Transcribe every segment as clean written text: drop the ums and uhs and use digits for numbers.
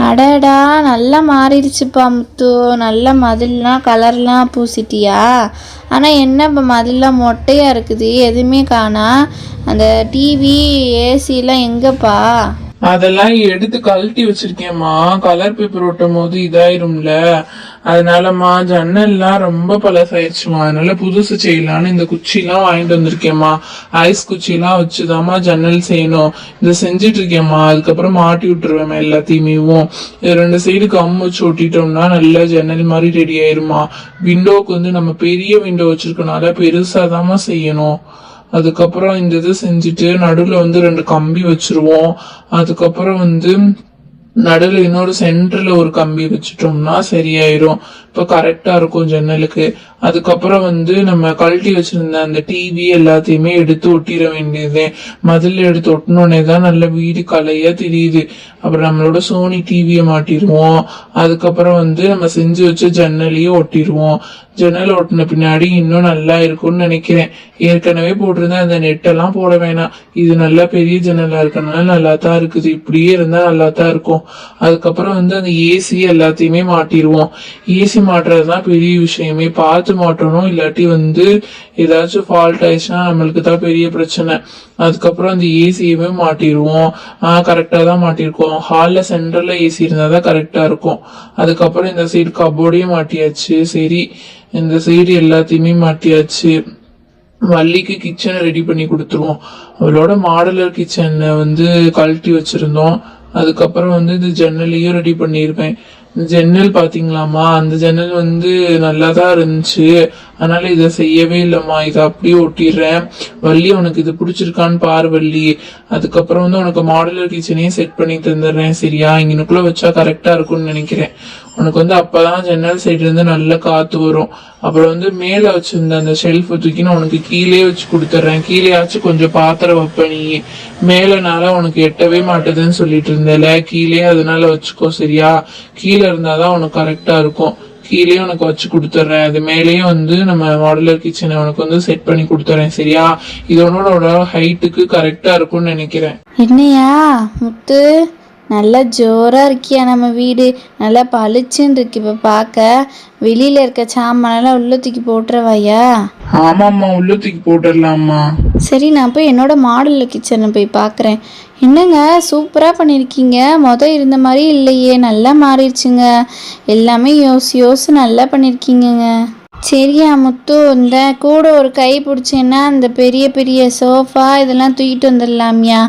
அடடா நல்லா மாறிடுச்சுப்பா முத்து. நல்லா மதில்லாம் கலர்லாம் பூசிட்டியா? ஆனால் என்ன இப்போ மதில்லாம் மொட்டையாக இருக்குது, எதுவுமே காணா. அந்த டிவி ஏசிலாம் எங்கப்பா? அதெல்லாம் எடுத்து கழட்டி வச்சிருக்கேம்மா. கலர் பேப்பர் ஒட்டும் போது இதாயிரும்ல, அதனாலம்மா ஜன்னல்லாம் ரொம்ப பழசாயிடுச்சுமா. அதனால புதுசு செய்யலான்னு இந்த குச்சிலாம் வாங்கிட்டு வந்திருக்கேம்மா. ஐஸ் குச்சிலாம் வச்சுதாம்மா ஜன்னல் செய்யணும். இதை செஞ்சுட்டு இருக்கேம்மா. அதுக்கப்புறம் மாட்டி விட்டுருவேன் எல்லாத்தையுமேவும். ரெண்டு சைடு கம் வச்சு ஒட்டிட்டோம்னா நல்லா ஜன்னல் மாதிரி ரெடி ஆயிருமா. விண்டோக்கு வந்து நம்ம பெரிய விண்டோ வச்சிருக்கனால பெருசாதாம்மா செய்யணும். அதுக்கப்புறம் இந்த இது செஞ்சுட்டு நடுவுல வந்து 2 கம்பி வச்சிருவோம். அதுக்கப்புறம் வந்து நடுவில் இன்னொரு சென்டர்ல ஒரு கம்பி வச்சுட்டோம்னா சரியாயிரும். இப்ப கரெக்டா இருக்கும் ஜன்னலுக்கு. அதுக்கப்புறம் வந்து நம்ம கழட்டி வச்சிருந்த அந்த டிவி எல்லாத்தையுமே எடுத்து ஒட்டிட வேண்டியது. மதில் எடுத்து ஒட்டினோடனே தான் நல்ல வீடு கலையா தெரியுது. அப்புறம் நம்மளோட சோனி டிவியை மாட்டிடுவோம். அதுக்கப்புறம் வந்து நம்ம செஞ்சு வச்ச ஜன்னலையும் ஒட்டிடுவோம். ஜன்னல் ஒட்டின பின்னாடி இன்னும் நல்லா இருக்கும்னு நினைக்கிறேன். ஏற்கனவே போட்டிருந்தேன் அந்த நெட்டெல்லாம் போட வேணாம். இது நல்லா பெரிய ஜன்னலா இருக்கனால நல்லா தான் இருக்குது. இப்படியே இருந்தா நல்லா தான் இருக்கும். அதுக்கப்புறம் வந்து அந்த ஏசி எல்லாத்தையுமே மாட்டிடுவோம். ஏசி மாட்டுறதுதான் பெரிய விஷயமே. பார்த்து மாட்டணும், இல்லாட்டி வந்து ஏதாச்சும் ஃபால்ட் ஆயிடுச்சுன்னா நம்மளுக்கு தான் பெரிய பிரச்சனை. அதுக்கப்புறம் அந்த ஏசியுமே மாட்டிடுவோம். கரெக்டா தான் மாட்டிருக்கோம். ஹால்ல சென்டர்ல ஏசி இருந்தாதான் கரெக்டா இருக்கும். அதுக்கப்புறம் இந்த சைடு கபோர்டையும் மாட்டியாச்சு. சரி, இந்த சைடு எல்லாத்தையுமே மாட்டியாச்சு. வள்ளிக்கு கிச்சனை ரெடி பண்ணி கொடுத்துருவோம். அவளோட மாடலர் கிச்சனை வந்து கழட்டி வச்சிருந்தோம். அதுக்கப்புறம் வந்து இந்த ஜன்னலையும் ரெடி பண்ணிருப்பேன். இந்த ஜன்னல் பாத்தீங்களாமா, அந்த ஜன்னல் வந்து நல்லாதான் இருந்துச்சு. அதனால இதை செய்யவே இல்லம்மா. இதை அப்படியே ஒட்டிடுறேன். வள்ளி, உனக்கு இது பிடிச்சிருக்கான்னு பாரு வள்ளி. அதுக்கப்புறம் வந்து உனக்கு மாடுலர் கிச்சனையும் செட் பண்ணி தந்துடுறேன். சரியா? இங்கனுக்குள்ள வச்சா கரெக்டா இருக்கும்னு நினைக்கிறேன். உனக்கு வந்து அப்பதான் ஜன்னல் சைடு இருந்து நல்ல காத்து வரும். அப்புறம் வந்து மேல வச்சிருந்த அந்த ஷெல்ஃப் தூக்கின்னு உனக்கு கீழே வச்சு கொடுத்துட்றேன். கீழேயாச்சும் கொஞ்சம் பாத்திரம் வைப்ப நீ. மேலனால உனக்கு எட்டவே மாட்டேதுன்னு சொல்லிட்டு இருந்தல, கீழே அதனால வச்சுக்கோ. சரியா? கீழே இருந்தாதான் உனக்கு கரெக்டா இருக்கும். கீழே உனக்கு வச்சு கொடுத்துட்றேன். அது மேலேயும் வந்து நம்ம மாடுலர் கிச்சனை உனக்கு வந்து செட் பண்ணி கொடுத்துறேன். சரியா? இது உன்னோட ஹைட்டுக்கு கரெக்டா இருக்கும்னு நினைக்கிறேன். என்னையா முத்து, நல்லா ஜோராக இருக்கியா? நம்ம வீடு நல்லா பளிச்சுன்னு இருக்கு. இப்போ பார்க்க வெளியில் இருக்க சாமானெல்லாம் உள்ள தூக்கி போட்டுறவாயா? ஆமாம்மா, உள்ள தூக்கி போட்டுடலாம்மா. சரி, நான் போய் என்னோட மாடலில் கிச்சனை போய் பார்க்குறேன். என்னங்க சூப்பராக பண்ணியிருக்கீங்க. இருந்த மாதிரி இல்லையே, நல்லா மாறிடுச்சுங்க. எல்லாமே யோசி நல்லா பண்ணியிருக்கீங்கங்க. சரியா முத்து, இந்த கூட ஒரு கை பிடிச்சேன்னா அந்த பெரிய பெரிய சோஃபா இதெல்லாம் தூக்கிட்டு வந்துடலாமியா.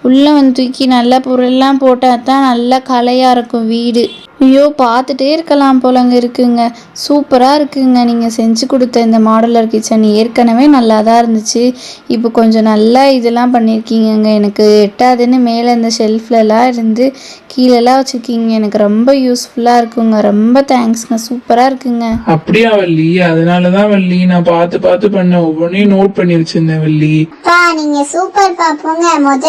உள்ளே வந்து தூக்கி நல்லா பொருள்லாம் போட்டால் தான் நல்லா கலையாக இருக்கும் வீடு. ஐயோ, பார்த்துட்டே இருக்கலாம் போலங்க இருக்குங்க. சூப்பராக இருக்குங்க. நீங்கள் செஞ்சு கொடுத்த இந்த மாடுலர் கிச்சன் ஏற்கனவே நல்லா தான் இருந்துச்சு. இப்போ கொஞ்சம் நல்லா இதெல்லாம் பண்ணியிருக்கீங்கங்க. எனக்கு எட்டாதுன்னு மேலே இந்த ஷெல்ஃப்லலாம் இருந்து கீழெல்லாம் வச்சுருக்கீங்க. எனக்கு ரொம்ப யூஸ்ஃபுல்லாக இருக்குங்க. ரொம்ப தேங்க்ஸ்ங்க. சூப்பராக இருக்குங்க. அப்படியா வள்ளி? அதனாலதான் வள்ளி நான் பார்த்து பண்ண ஒவ்வொன்றையும் நோட் பண்ணி வச்சிருந்தேன் வள்ளி. நீங்க சூப்பர் பாப்போங்க.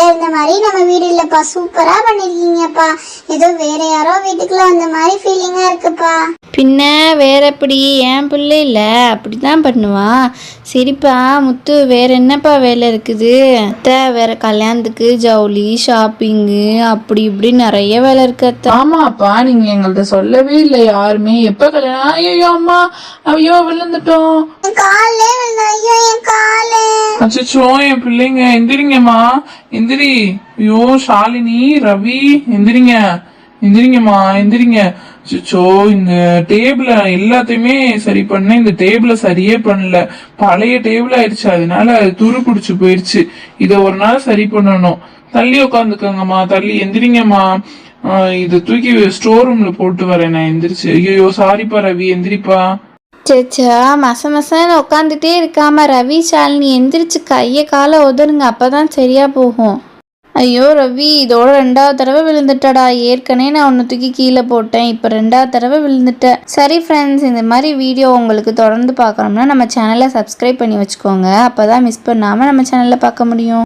இருந்த மாதிரி நம்ம வீடு இல்லப்பா. சூப்பரா பண்ணிருக்கீங்கப்பா. ஏதோ வேற யாரோ வீட்டுக்குள்ள வந்த மாதிரி ஃபீலிங்கா இருக்குப்பா. பின்ன வேற எப்படி? என் பிள்ளை இல்லை, அப்படிதான் பண்ணுவான். சரிப்பா முத்து, வேற என்னப்பா வேலை இருக்குது? அத்தை, வேற கல்யாணத்துக்கு ஜவுளி ஷாப்பிங்கு அப்படி இப்படி நிறைய வேலை இருக்கு அத்தை. ஆமாப்பா, நீங்க எங்கள்கிட்ட சொல்லவே இல்லை யாருமே. எப்ப கல்யாணம்? ஐயோ அம்மா, ஐயோ விழுந்துட்டோம். அச்சோ, என் பிள்ளைங்க எந்திரிங்கம்மா, எந்திரி. ஐயோ ஷாலினி, ரவி, எந்திரிங்கம்மா, எந்திரிங்க. அச்சோ, இந்த டேபிள எல்லாத்தையுமே சரி பண்ண, இந்த டேபிள சரியே பண்ணல. பழைய டேபிள் ஆயிடுச்சு, அதனால துரு பிடிச்சு போயிடுச்சு. இத ஒரு நாள் சரி பண்ணணும். தள்ளி உட்காந்துக்கங்கம்மா, தள்ளி எந்திரிங்கம்மா. இதை தூக்கி ஸ்டோர் ரூம்ல போட்டு வரேன் நான். எந்திரிச்சு. ஐயோ சாரிப்பா ரவி, எந்திரிப்பா. சேச்சா, மசன்னு உட்காந்துட்டே இருக்காம ரவி ஷாலினி எந்திரிச்சு கையை காலை உதருங்க. அப்பதான் சரியா போகும். ஐயோ ரவி, இதோட 2வது தடவை விழுந்துட்டடா. ஏற்கனவே நான் ஒன்று தூக்கி கீழே போட்டேன், இப்போ 2வது தடவை விழுந்துட்டேன். சரி ஃப்ரெண்ட்ஸ், இந்த மாதிரி வீடியோ உங்களுக்கு தொடர்ந்து பார்க்கணும்னா நம்ம சேனலை சப்ஸ்கிரைப் பண்ணி வச்சுக்கோங்க. அப்போ தான் மிஸ் பண்ணாமல் நம்ம சேனலில் பார்க்க முடியும்.